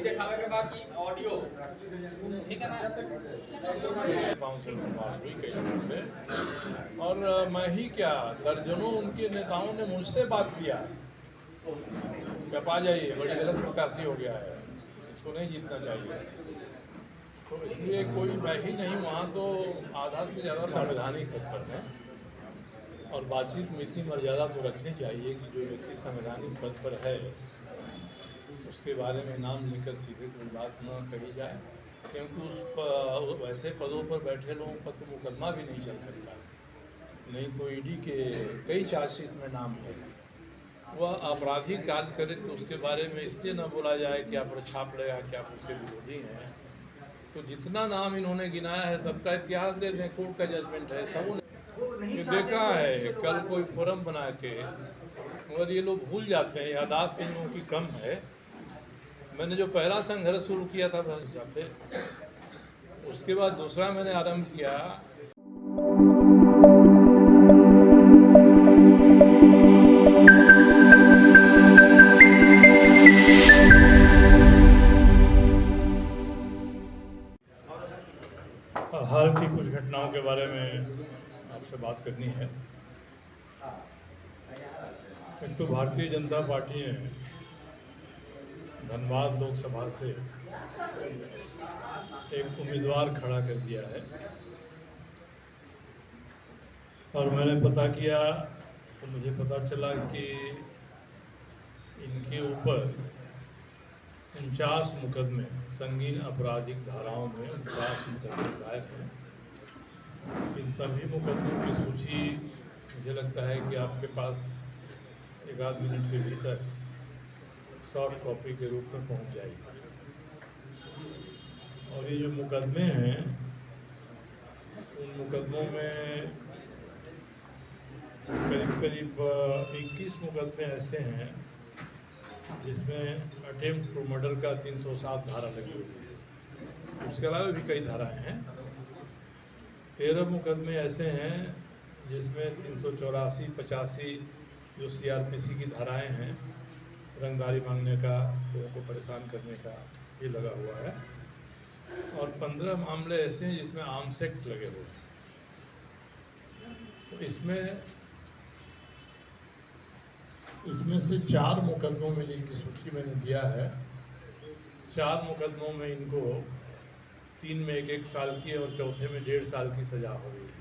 दिखावे के बाद की ऑडियो ठीक है ना। काउंसिल में बात हुई कई लोगों से, और मैं ही क्या दर्जनों उनके नेताओं ने मुझसे बात किया कि आप आ जाइए, बड़ी गलत प्रत्याशी हो गया है, इसको नहीं जीतना चाहिए। तो इसलिए कोई मैं ही नहीं, वहाँ तो आधा से ज़्यादा संवैधानिक पद पर है, और बातचीत में इतनी मर्यादा तो रखनी चाहिए कि जो व्यक्ति संवैधानिक पद पर है उसके बारे में नाम लेकर सीधे कोई बात न कही जाए, क्योंकि उस वैसे पदों पर बैठे लोगों पर तो मुकदमा भी नहीं चल सकता। नहीं तो ईडी के कई चार्जशीट में नाम है, वह आपराधिक कार्य करे तो उसके बारे में इसलिए न बोला जाए कि आप पर छाप लगा कि आप उसके विरोधी हैं। तो जितना नाम इन्होंने गिनाया है सबका इतिहास दे दें, कोर्ट का जजमेंट है, सब ये देखा है। कल कोई फोरम बना के, मगर ये लोग भूल जाते हैं, यादाश्त इन लोगों की कम है। मैंने जो पहला संघर्ष शुरू किया था भ्रष्टाचार से, उसके बाद दूसरा मैंने आरंभ किया। हाल की कुछ घटनाओं के बारे में आपसे बात करनी है। एक तो भारतीय जनता पार्टी ने धनबाद लोकसभा से एक उम्मीदवार खड़ा कर दिया है, और मैंने पता किया तो मुझे पता चला कि इनके ऊपर 49 मुकदमे, संगीन आपराधिक धाराओं में 49 मुकदमे दायर हैं। इन सभी मुकदमों की सूची मुझे लगता है कि आपके पास एक आध मिनट के भीतर सॉफ्ट कॉपी के रूप में पहुंच जाएगी। और ये जो मुकदमे हैं, उन मुकदमों में करीब 21 मुकदमे ऐसे हैं जिसमें अटेम्प्ट टू मर्डर का 307 धारा लगी हुई है। उसके अलावा भी कई धाराएं हैं। 13 मुकदमे ऐसे हैं जिसमें 384, 85 जो CRPC की धाराएं हैं, रंगदारी मांगने का, लोगों को परेशान करने का, ये लगा हुआ है। और 15 मामले ऐसे हैं जिसमें आर्म्स एक्ट लगे हुए हैं। तो इसमें से 4 मुकदमों में जिनकी सूची मैंने दिया है, 4 मुकदमों में इनको 3 में 1-1 साल की और चौथे में 1.5 साल की सजा हो गई है।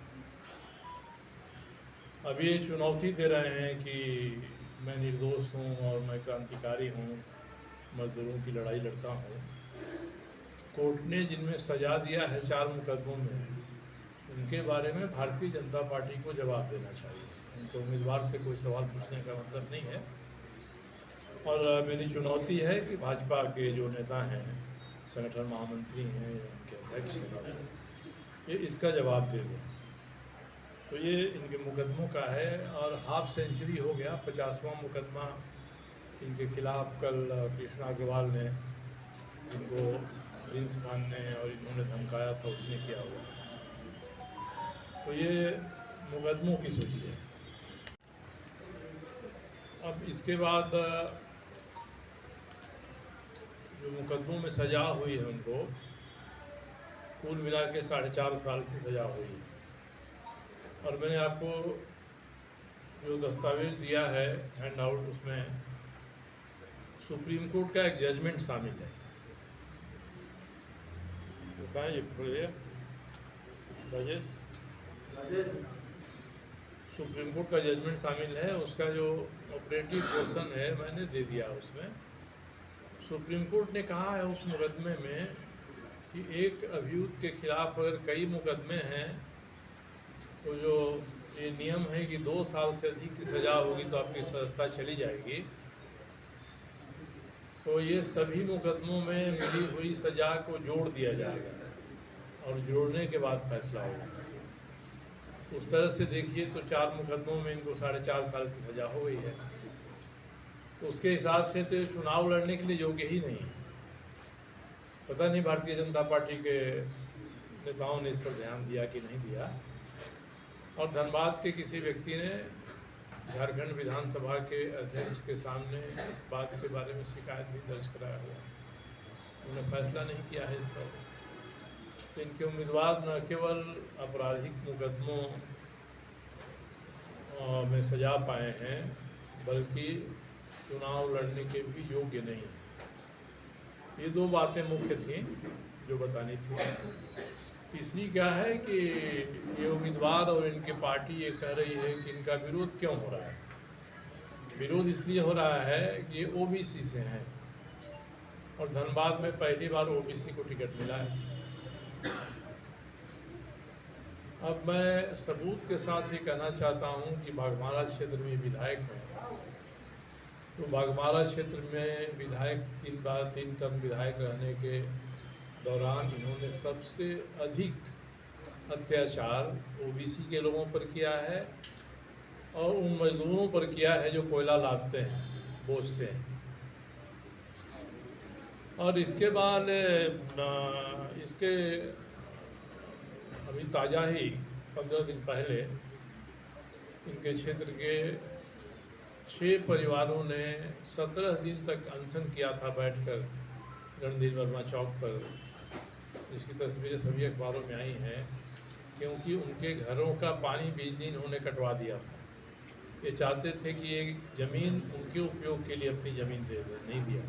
अब ये चुनौती दे रहे हैं कि मैं निर्दोष हूँ और मैं क्रांतिकारी हूँ, मजदूरों की लड़ाई लड़ता हूँ। कोर्ट ने जिनमें सजा दिया है 4 मुकदमों में, उनके बारे में भारतीय जनता पार्टी को जवाब देना चाहिए। उनके उम्मीदवार से कोई सवाल पूछने का मतलब नहीं है। और मेरी चुनौती है कि भाजपा के जो नेता हैं, संगठन महामंत्री हैं, उनके अध्यक्ष हैं, ये इसका जवाब दे दें। तो ये इनके मुकदमों का है। और हाफ सेंचुरी हो गया, 50वां मुकदमा इनके खिलाफ कल कृष्णा अग्रवाल ने, जिनको प्रिंस खान ने और इन्होंने धमकाया था, उसने किया हुआ। तो ये मुकदमों की सूची है। अब इसके बाद जो मुकदमों में सजा हुई है उनको कुल मिला के 4.5 साल की सजा हुई है। और मैंने आपको जो दस्तावेज दिया है हैंड आउट, उसमें सुप्रीम कोर्ट का एक जजमेंट शामिल है। ये राजेश, सुप्रीम कोर्ट का जजमेंट शामिल है। उसका जो ऑपरेटिव पोर्शन है मैंने दे दिया। उसमें सुप्रीम कोर्ट ने कहा है उस मुकदमे में कि एक अभियुक्त के खिलाफ अगर कई मुकदमे हैं तो जो ये नियम है कि 2 साल से अधिक की सज़ा होगी तो आपकी सदस्यता चली जाएगी। तो ये सभी मुकदमों में मिली हुई सज़ा को जोड़ दिया जाएगा और जोड़ने के बाद फैसला होगा। उस तरह से देखिए तो 4 मुकदमों में इनको 4.5 साल की सज़ा हो गई है। तो उसके हिसाब से तो चुनाव लड़ने के लिए योग्य ही नहीं है। पता नहीं भारतीय जनता पार्टी के नेताओं ने इस पर ध्यान दिया कि नहीं दिया। और धनबाद के किसी व्यक्ति ने झारखंड विधानसभा के अध्यक्ष के सामने इस बात के बारे में शिकायत भी दर्ज कराया हुआ। उन्होंने फैसला नहीं किया है इस पर। तो इनके उम्मीदवार न केवल आपराधिक मुकदमों में सजा पाए हैं, बल्कि चुनाव लड़ने के भी योग्य नहीं। ये दो बातें मुख्य थीं जो बतानी थी। तीसरी क्या है कि ये उम्मीदवार और इनके पार्टी ये कह रही है कि इनका विरोध क्यों हो रहा है। विरोध इसलिए हो रहा है कि ये ओबीसी से हैं और धनबाद में पहली बार ओबीसी को टिकट मिला है। अब मैं सबूत के साथ ये कहना चाहता हूँ कि बाघमारा क्षेत्र में विधायक हैं, तो बाघमारा क्षेत्र में विधायक 3 टर्म विधायक रहने के दौरान इन्होंने सबसे अधिक अत्याचार ओबीसी के लोगों पर किया है और उन मजदूरों पर किया है जो कोयला लादते हैं, बोझते हैं। और इसके बाद इसके अभी ताज़ा ही 15 दिन पहले इनके क्षेत्र के 6 परिवारों ने 17 दिन तक अनशन किया था बैठकर रणधीर वर्मा चौक पर, जिसकी तस्वीरें सभी अखबारों में आई हैं, क्योंकि उनके घरों का पानी बिजली इन्होंने कटवा दिया था। ये चाहते थे कि ये ज़मीन उनके उपयोग के लिए अपनी ज़मीन दे दें, नहीं दिया।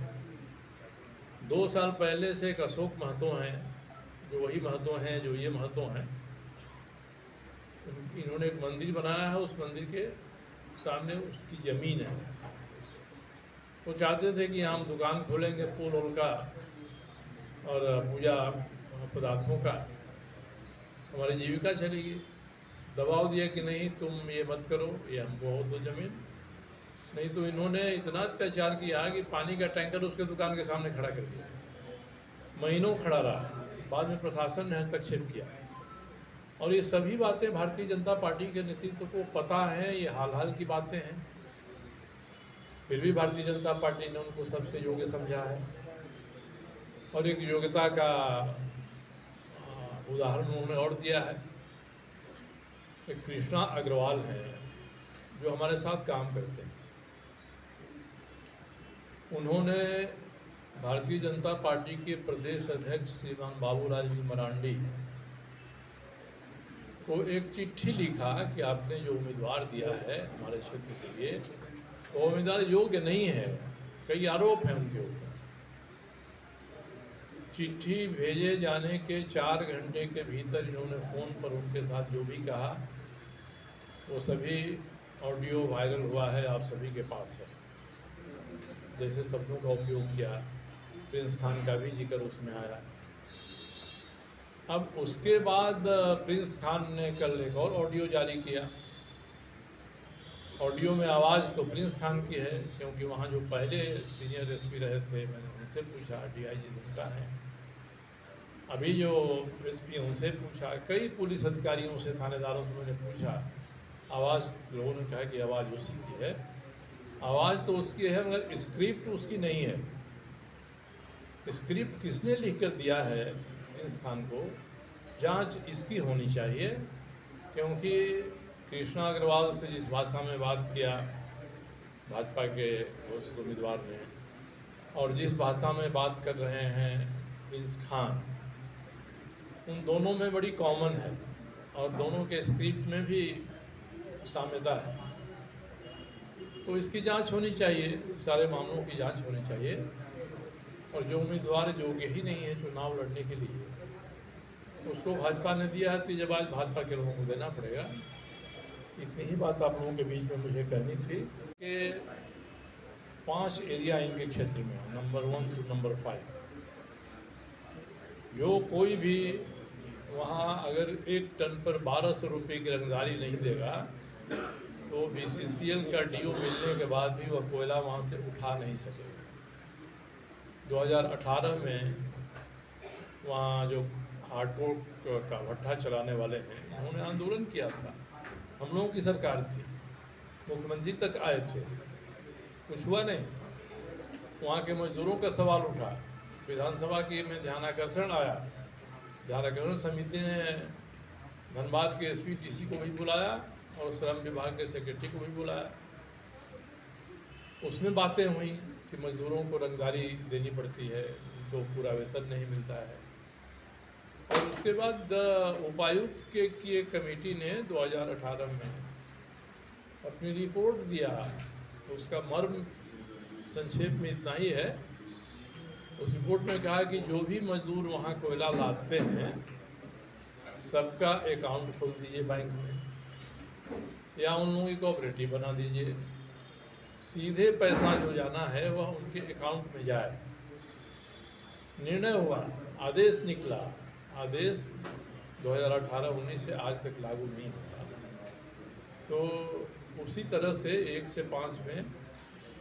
2 साल पहले से एक अशोक महतो हैं, जो वही महतो हैं जो ये महतो हैं। इन्होंने एक मंदिर बनाया है, उस मंदिर के सामने उसकी ज़मीन है। वो चाहते थे कि हम दुकान खोलेंगे फूल वूल का और पूजा पदार्थों का, हमारी जीविका चलेगी। दबाव दिया कि नहीं तुम ये मत करो, ये हमको हो तो ज़मीन। नहीं तो इन्होंने इतना अत्याचार किया कि पानी का टैंकर उसके दुकान के सामने खड़ा कर दिया, महीनों खड़ा रहा। बाद में प्रशासन ने हस्तक्षेप किया। और ये सभी बातें भारतीय जनता पार्टी के नेतृत्व को पता है, ये हाल की बातें हैं। फिर भी भारतीय जनता पार्टी ने उनको सबसे योग्य समझा है। और एक योग्यता का उदाहरण उन्होंने और दिया है। एक कृष्णा अग्रवाल हैं जो हमारे साथ काम करते हैं। उन्होंने भारतीय जनता पार्टी के प्रदेश अध्यक्ष श्रीमान बाबूलाल जी मरांडी को एक चिट्ठी लिखा कि आपने जो उम्मीदवार दिया है हमारे क्षेत्र के लिए, वो उम्मीदवार योग्य नहीं है, कई आरोप हैं उनके ऊपर। चिट्ठी भेजे जाने के 4 घंटे के भीतर इन्होंने फ़ोन पर उनके साथ जो भी कहा वो सभी ऑडियो वायरल हुआ है, आप सभी के पास है। जैसे शब्दों का उपयोग किया, प्रिंस खान का भी जिक्र उसमें आया। अब उसके बाद प्रिंस खान ने कल एक और ऑडियो जारी किया। ऑडियो में आवाज़ तो प्रिंस खान की है, क्योंकि वहाँ जो पहले सीनियर एसपी रहे थे, मैंने उनसे पूछा, डीआईजी उनका है, अभी जो एसपी उनसे पूछा, कई पुलिस अधिकारियों से, थानेदारों से मैंने पूछा। आवाज़ लोगों ने कहा कि आवाज़ उसी की है। आवाज़ तो उसकी है मगर स्क्रिप्ट उसकी नहीं है। स्क्रिप्ट किसने लिख कर दिया है प्रिंस खान को, जांच इसकी होनी चाहिए। क्योंकि कृष्णा अग्रवाल से जिस भाषा में बात किया भाजपा के घोषित उम्मीदवार ने, और जिस भाषा में बात कर रहे हैं प्रिंस खान, उन दोनों में बड़ी कॉमन है और दोनों के स्क्रिप्ट में भी साम्यता है। तो इसकी जांच होनी चाहिए, सारे मामलों की जांच होनी चाहिए। और जो उम्मीदवार योग्य ही नहीं है चुनाव लड़ने के लिए, उसको भाजपा ने दिया है, तो जब आज भाजपा के लोगों को देना पड़ेगा। इतनी ही बात आप लोगों के बीच में मुझे कहनी थी कि 5 एरिया इनके क्षेत्र में, नंबर 1 से नंबर 5, जो कोई भी वहाँ अगर 1 टन पर 1200 रुपये की रंगदारी नहीं देगा तो BCCL का DO मिलने के बाद भी वह कोयला वहाँ से उठा नहीं सकेगा। 2018 में वहाँ जो हार्डकोर्ट का भट्ठा चलाने वाले हैं, उन्होंने आंदोलन किया था, हम लोगों की सरकार थी, मुख्यमंत्री तक आए थे, कुछ हुआ नहीं। वहाँ के मजदूरों का सवाल उठा, विधानसभा की में ध्यानाकर्षण आया, ध्यानाकर्षण समिति ने धनबाद के SPTC को भी बुलाया और श्रम विभाग के सेक्रेटरी को भी बुलाया। उसमें बातें हुई कि मजदूरों को रंगदारी देनी पड़ती है, उनको पूरा वेतन नहीं मिलता है। और उसके बाद उपायुक्त की एक कमेटी ने 2018 में अपनी रिपोर्ट दिया। उसका मर्म संक्षेप में इतना ही है। उस रिपोर्ट में कहा कि जो भी मजदूर वहाँ कोयला लादते हैं सबका अकाउंट खोल दीजिए बैंक में, या उन लोगों की कोऑपरेटिव बना दीजिए, सीधे पैसा जो जाना है वह उनके अकाउंट में जाए। निर्णय हुआ, आदेश निकला। आदेश 2018-19 से आज तक लागू नहीं हुआ। तो उसी तरह से 1 से 5 में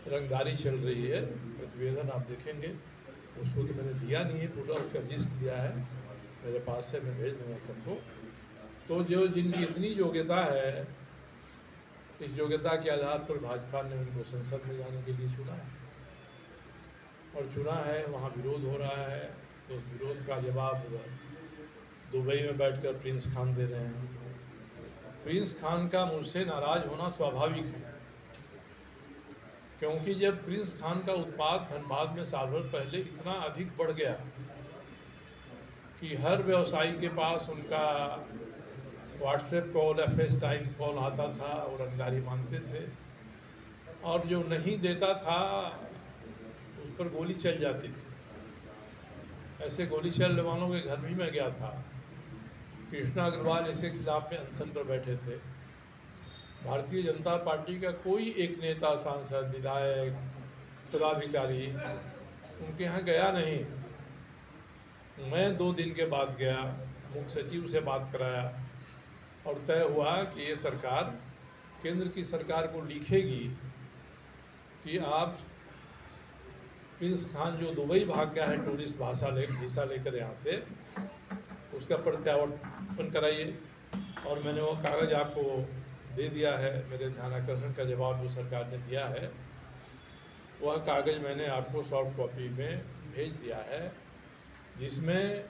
रंगदारी चल रही है। प्रतिवेदन आप देखेंगे, उसको तो मैंने दिया नहीं है पूरा, उसका लिस्ट दिया है मेरे पास है, मैं भेज दूँगा सबको। तो जो जिनकी इतनी योग्यता है, इस योग्यता के आधार पर भाजपा ने उनको संसद में जाने के लिए चुना है और चुना है। वहाँ विरोध हो रहा है, तो उस विरोध का जवाब दुबई में बैठकर प्रिंस खान दे रहे हैं। प्रिंस खान का मुझसे नाराज होना स्वाभाविक है, क्योंकि जब प्रिंस खान का उत्पाद धनबाद में साल भर पहले इतना अधिक बढ़ गया कि हर व्यवसायी के पास उनका व्हाट्सएप कॉल या फेस टाइम कॉल आता था और रंगदारी मांगते थे, और जो नहीं देता था उस पर गोली चल जाती थी। ऐसे गोली चलने वालों के घर भी मैं गया था। कृष्णा अग्रवाल इसके खिलाफ में अनशन पर बैठे थे। भारतीय जनता पार्टी का कोई एक नेता, सांसद, विधायक, पदाधिकारी उनके यहाँ गया नहीं। मैं 2 दिन के बाद गया, मुख्य सचिव से बात कराया और तय हुआ कि ये सरकार केंद्र की सरकार को लिखेगी कि आप प्रिंस खान जो दुबई भाग गया है टूरिस्ट वीसा लेकर यहाँ से, उसका प्रत्यावर्तन कराइए। और मैंने वो कागज़ आपको दे दिया है। मेरे ध्यान आकर्षण का जवाब जो सरकार ने दिया है, वह कागज़ मैंने आपको सॉफ्ट कॉपी में भेज दिया है, जिसमें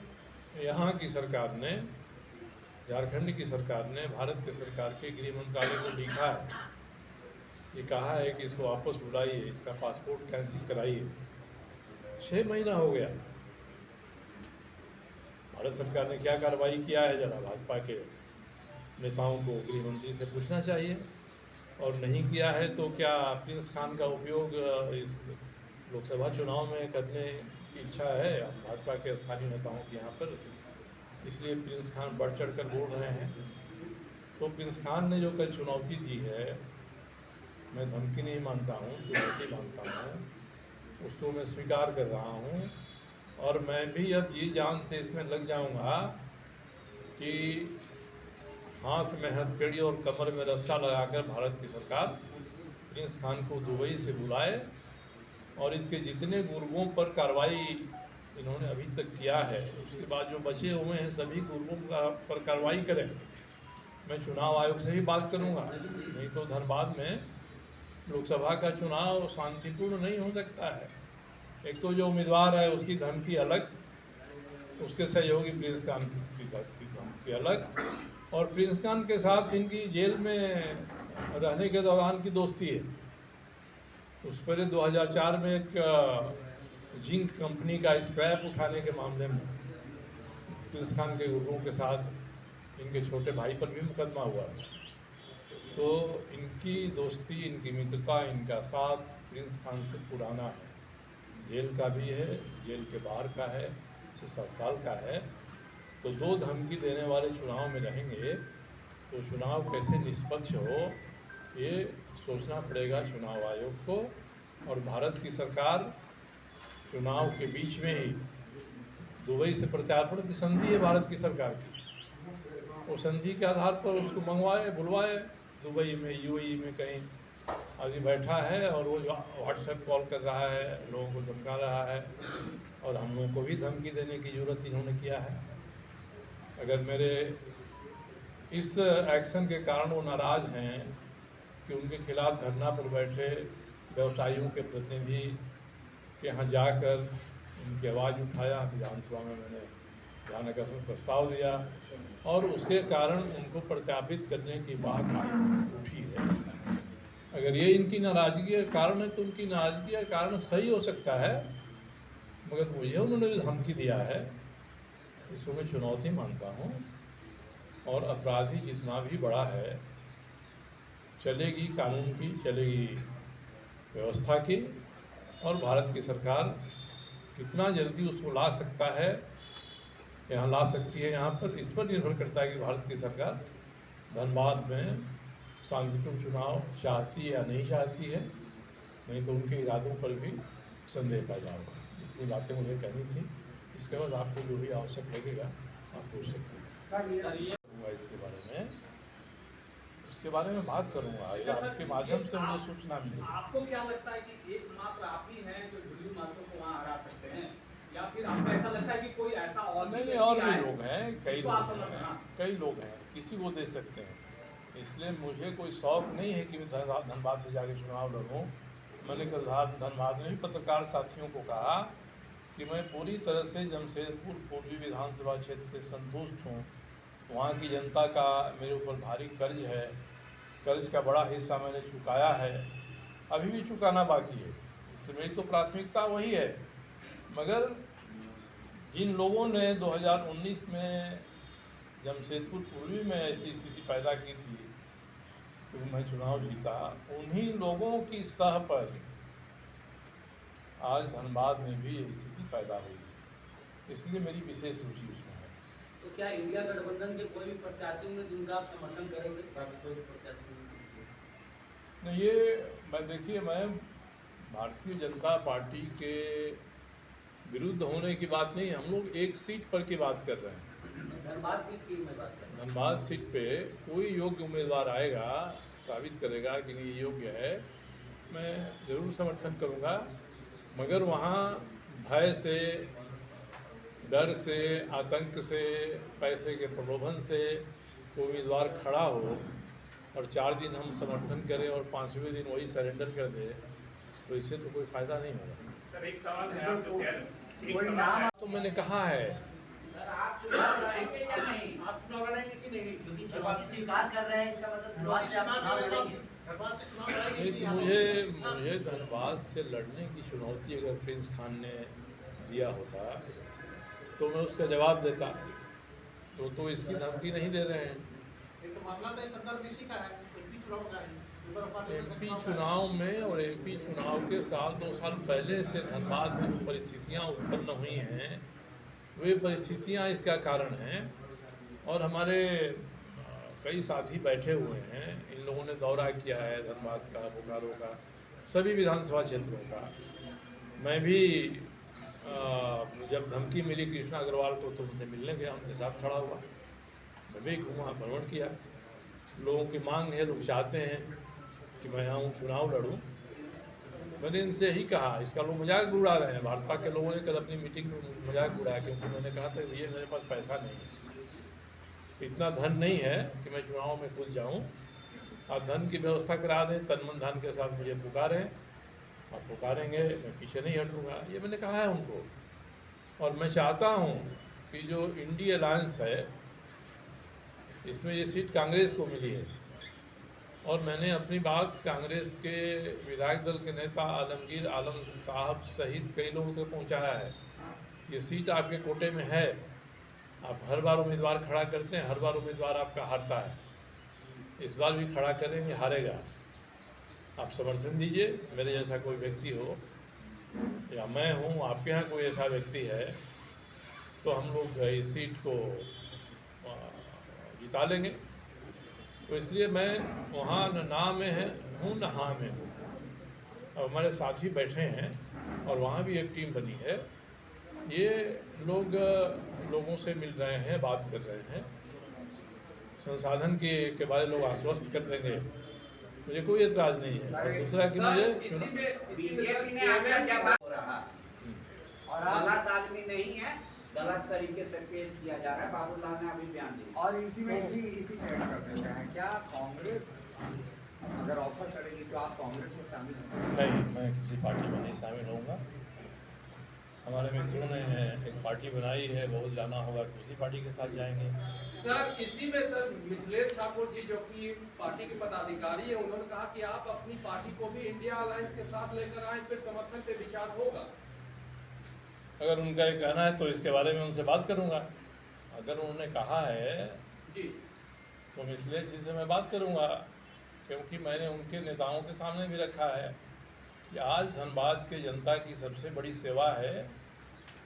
यहाँ की सरकार ने, झारखंड की सरकार ने भारत के सरकार के गृह मंत्रालय को लिखा है। ये कहा है कि इसको वापस बुलाइए, इसका पासपोर्ट कैंसिल कराइए। 6 महीना हो गया। भारत सरकार ने क्या कार्रवाई किया है, जरा भाजपा के नेताओं को गृह मंत्री से पूछना चाहिए। और नहीं किया है तो क्या प्रिंस खान का उपयोग इस लोकसभा चुनाव में करने की इच्छा है भाजपा के स्थानीय नेताओं की यहाँ पर, इसलिए प्रिंस खान बढ़ चढ़ कर बोल रहे हैं। तो प्रिंस खान ने जो कल चुनौती दी है, मैं धमकी नहीं मानता हूँ, चुनौती मानता हूँ, उसको मैं स्वीकार कर रहा हूँ। और मैं भी अब जी जान से इसमें लग जाऊँगा कि हाथ में हथकड़ी और कमर में रस्सा लगाकर भारत की सरकार प्रिंस खान को दुबई से बुलाए और इसके जितने गुर्गों पर कार्रवाई इन्होंने अभी तक किया है, उसके बाद जो बचे हुए हैं सभी गुर्गों पर कार्रवाई करें। मैं चुनाव आयोग से भी बात करूंगा, नहीं तो धनबाद में लोकसभा का चुनाव शांतिपूर्ण नहीं हो सकता है। एक तो जो उम्मीदवार है उसकी धमकी अलग, उसके सहयोगी प्रिंस खान की धमकी अलग, और प्रिंस खान के साथ इनकी जेल में रहने के दौरान की दोस्ती है। उस पर 2004 में एक जिंक कंपनी का स्क्रैप उठाने के मामले में प्रिंस खान के गुर्गों के साथ इनके छोटे भाई पर भी मुकदमा हुआ। तो इनकी दोस्ती, इनकी मित्रता, इनका साथ प्रिंस खान से पुराना है, जेल का भी है, जेल के बाहर का है, 6-7 साल का है। तो 2 धमकी देने वाले चुनाव में रहेंगे तो चुनाव कैसे निष्पक्ष हो, ये सोचना पड़ेगा चुनाव आयोग को। और भारत की सरकार चुनाव के बीच में ही दुबई से प्रत्यार्पण की संधि है भारत की सरकार की, वो संधि के आधार पर उसको मंगवाए, बुलवाए दुबई में, यूएई में कहीं अभी बैठा है और वो व्हाट्सएप कॉल कर रहा है, लोगों को धमका रहा है, और हम लोगों को भी धमकी देने की जरूरत इन्होंने किया है। अगर मेरे इस एक्शन के कारण वो नाराज़ हैं कि उनके खिलाफ धरना पर बैठे व्यवसायियों के प्रतिनिधि के यहाँ जाकर उनकी आवाज़ उठाया, विधानसभा में मैंने ध्यान आकर्षण प्रस्ताव दिया और उसके कारण उनको प्रत्यापित करने की बात उठी है। अगर ये इनकी नाराज़गी का कारण है तो उनकी नाराज़गी का कारण सही हो सकता है, मगर मुझे उन्होंने जो धमकी दिया है इसको मैं चुनौती मानता हूँ। और अपराधी जितना भी बड़ा है, चलेगी कानून की, चलेगी व्यवस्था की, और भारत की सरकार कितना जल्दी उसको ला सकता है, यहाँ ला सकती है यहाँ पर, इस पर निर्भर करता है कि भारत की सरकार धनबाद में शांतिपूर्ण चुनाव चाहती है या नहीं चाहती है। नहीं तो उनके इरादों पर भी संदेह पैदा होगा। इतनी बातें मुझे कहनी थी। इसके बाद आपको जो भी आवश्यक लगेगा आप पूछ सकते हैं सर। इसके बारे में बात करूंगा। आपके माध्यम से मुझे सूचना मिली। आपको क्या लगता है कि एकमात्र आप ही हैं जो ढुल्लू महतो को वहां हरा सकते हैं, या फिर आपको ऐसा लगता है कि कोई ऐसा और नहीं, और भी लोग हैं, कई लोग हैं, किसी को दे सकते हैं। इसलिए मुझे कोई शौक नहीं है कि मैं धनबाद से जाके चुनाव लड़ूँ। मैंने कल धनबाद में भी पत्रकार साथियों को कहा कि मैं पूरी तरह से जमशेदपुर पूर्वी विधानसभा क्षेत्र से संतुष्ट हूँ। वहाँ की जनता का मेरे ऊपर भारी कर्ज है, कर्ज का बड़ा हिस्सा मैंने चुकाया है, अभी भी चुकाना बाकी है। इसलिए मेरी तो प्राथमिकता वही है। मगर जिन लोगों ने 2019 में जमशेदपुर पूर्वी में ऐसी स्थिति पैदा की थी तो मैं चुनाव जीता, उन्हीं लोगों की सह पर आज धनबाद में भी ये स्थिति पैदा हुई है। इसलिए मेरी विशेष रुचि उसमें है। तो क्या इंडिया गठबंधन के कोई भी प्रत्याशी होंगे जिनका आप समर्थन करेंगे? कोई भी प्रत्याशी नहीं, ये देखिए, मैं भारतीय जनता पार्टी के विरुद्ध होने की बात नहीं, हम लोग एक सीट पर की बात कर रहे हैं। धनबाद सीट की मैं बात कर रहा हूँ। धनबाद सीट पे कोई योग्य उम्मीदवार आएगा, साबित करेगा कि नहीं योग्य है, मैं ज़रूर समर्थन करूँगा। मगर वहाँ भय से, डर से, आतंक से, पैसे के प्रलोभन से कोई उम्मीदवार खड़ा हो और 4 दिन हम समर्थन करें और 5वें दिन वही सरेंडर कर दे, तो इससे तो कोई फ़ायदा नहीं होगा। सर एक सवाल है, आप जो कह रहे हैं नाम तो मैंने कहा है। सर आप चुनाव लड़ेंगे या नहीं? आप चुनाव लड़ेंगे कि नहीं? क्योंकि चुनाव स्वीकार कर रहे हैं, इसका मतलब धनबाद से आप चुनाव लड़ेंगे। धनबाद से चुनाव लड़ेंगे। मुझे धनबाद से लड़ने की चुनौती अगर प्रिंस खान ने दिया होता तो मैं उसका जवाब देता। तो इसकी धमकी नहीं दे रहे हैं। एक तो मामला तो संदर्भ इसी का है, एमपी चुनाव का है। एमपी चुनाव में और एमपी चुनाव के साल 2 साल पहले से धनबाद में जो परिस्थितियाँ उत्पन्न हुई हैं, वे परिस्थितियाँ इसका कारण हैं। और हमारे कई साथी बैठे हुए हैं, इन लोगों ने दौरा किया है धनबाद का, बोकारो का, सभी विधानसभा क्षेत्रों का। मैं भी जब धमकी मिली कृष्णा अग्रवाल को तो उनसे मिलने गया, उनके साथ खड़ा हुआ, मैं भी घूमा, भ्रमण किया। लोगों की मांग है, लोग चाहते हैं कि मैं आऊँ चुनाव लड़ूँ। मैंने इनसे ही कहा, इसका लोग मजाक उड़ा रहे हैं, भाजपा के लोगों ने कल अपनी मीटिंग में मजाक उड़ाया, क्योंकि मैंने कहा था ये मेरे पास पैसा नहीं है, इतना धन नहीं है कि मैं चुनाव में कूद जाऊँ। आप धन की व्यवस्था करा दें, तन मन धन के साथ मुझे पुकारें, आप पुकारेंगे, मैं पीछे नहीं हटूँगा, ये मैंने कहा है उनको। और मैं चाहता हूँ कि जो इंडिया अलायंस है, इसमें ये सीट कांग्रेस को मिली है, और मैंने अपनी बात कांग्रेस के विधायक दल के नेता आलमगीर आलम साहब सहित कई लोगों तक पहुंचाया है। ये सीट आपके कोटे में है, आप हर बार उम्मीदवार खड़ा करते हैं, हर बार उम्मीदवार आपका हारता है, इस बार भी खड़ा करेंगे, हारेगा। आप समर्थन दीजिए, मेरे जैसा कोई व्यक्ति हो या मैं हूँ, आपके यहाँ कोई ऐसा व्यक्ति है, तो हम लोग इस सीट को जिता लेंगे। तो इसलिए मैं वहाँ न ना में हूँ न हाँ में हूँ। अब हमारे साथी बैठे हैं और वहाँ भी एक टीम बनी है। ये लोग लोगों से मिल रहे हैं, बात कर रहे हैं, संसाधन के बारे लोग आश्वस्त कर देंगे, मुझे कोई एतराज़ नहीं है। और दूसरा कि मुझे गलत आदमी नहीं है, गलत तरीके से पेश किया जा रहा है, बाबूलाल ने अभी बयान दिया। और इसी में ऐड कर देते हैं, क्या कांग्रेस अगर ऑफर करेगी तो आप कांग्रेस में शामिल होंगे? नहीं, मैं किसी पार्टी में नहीं शामिल होऊंगा। हमारे मित्रों ने एक पार्टी बनाई है, बहुत जाना होगा तो उसी पार्टी के साथ जाएंगे। सर इसी में सर मिथिलेश ठाकुर जी जो कि पार्टी के पदाधिकारी है, उन्होंने कहा कि आप अपनी पार्टी को भी इंडिया अलायंस के साथ लेकर आए, फिर समर्थन पे विचार होगा। अगर उनका ये कहना है तो इसके बारे में उनसे बात करूंगा। अगर उन्होंने कहा है जी तो मिथिलेश जी से मैं बात करूंगा, क्योंकि मैंने उनके नेताओं के सामने भी रखा है कि आज धनबाद के जनता की सबसे बड़ी सेवा है,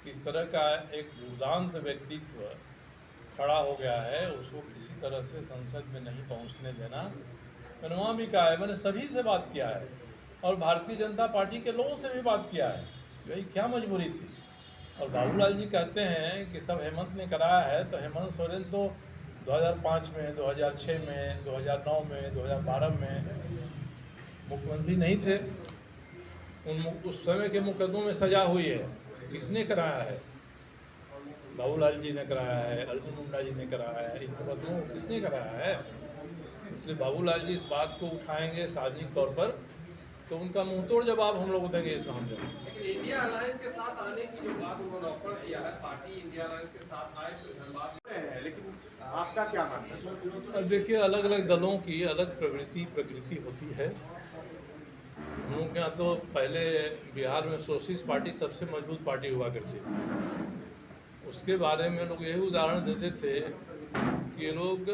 किस तरह का एक दुर्दांत व्यक्तित्व खड़ा हो गया है, उसको किसी तरह से संसद में नहीं पहुंचने देना। मैंने वहाँ भी कहा है, मैंने सभी से बात किया है और भारतीय जनता पार्टी के लोगों से भी बात किया है, भाई क्या मजबूरी थी। और बाबूलाल जी कहते हैं कि सब हेमंत ने कराया है, तो हेमंत सोरेन तो 2005 में, 2006 में, 2009 में, 2012 में मुख्यमंत्री नहीं थे। उस समय के मुकदमों में सजा हुई है, किसने कराया है? बाबूलाल जी ने कराया है, अर्जुन मुंडा जी ने कराया है, इन मुकदमों को किसने कराया है? इसलिए बाबूलाल जी इस बात को उठाएंगे सार्वजनिक तौर पर, तो उनका मुंहतोड़ जवाब हम लोग देंगे इस मामले में। लेकिन इंडिया अलायंस के साथ आने की जो बात उन्होंने ऑफर किया है, पार्टी इंडिया अलायंस के साथ आए तो धनबाद है, लेकिन आपका क्या मानना है? और देखिए, अलग अलग दलों की अलग प्रकृति होती है। हम लोग के यहाँ तो पहले बिहार में सोशलिस्ट पार्टी सबसे मजबूत पार्टी हुआ करती थी। उसके बारे में लोग यही उदाहरण देते थे कि ये लोग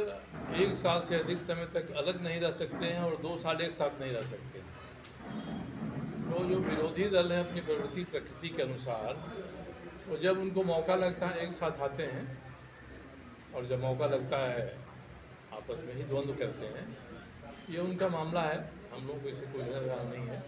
1 साल से अधिक समय तक अलग नहीं रह सकते हैं और 2 साल एक साथ नहीं रह सकते। तो जो विरोधी दल है अपनी प्रकृति के अनुसार, वो जब उनको मौका लगता है एक साथ आते हैं, और जब मौका लगता है आपस में ही द्वंद्व करते हैं। ये उनका मामला है, हम लोग को इससे कोई लेना देना नहीं है।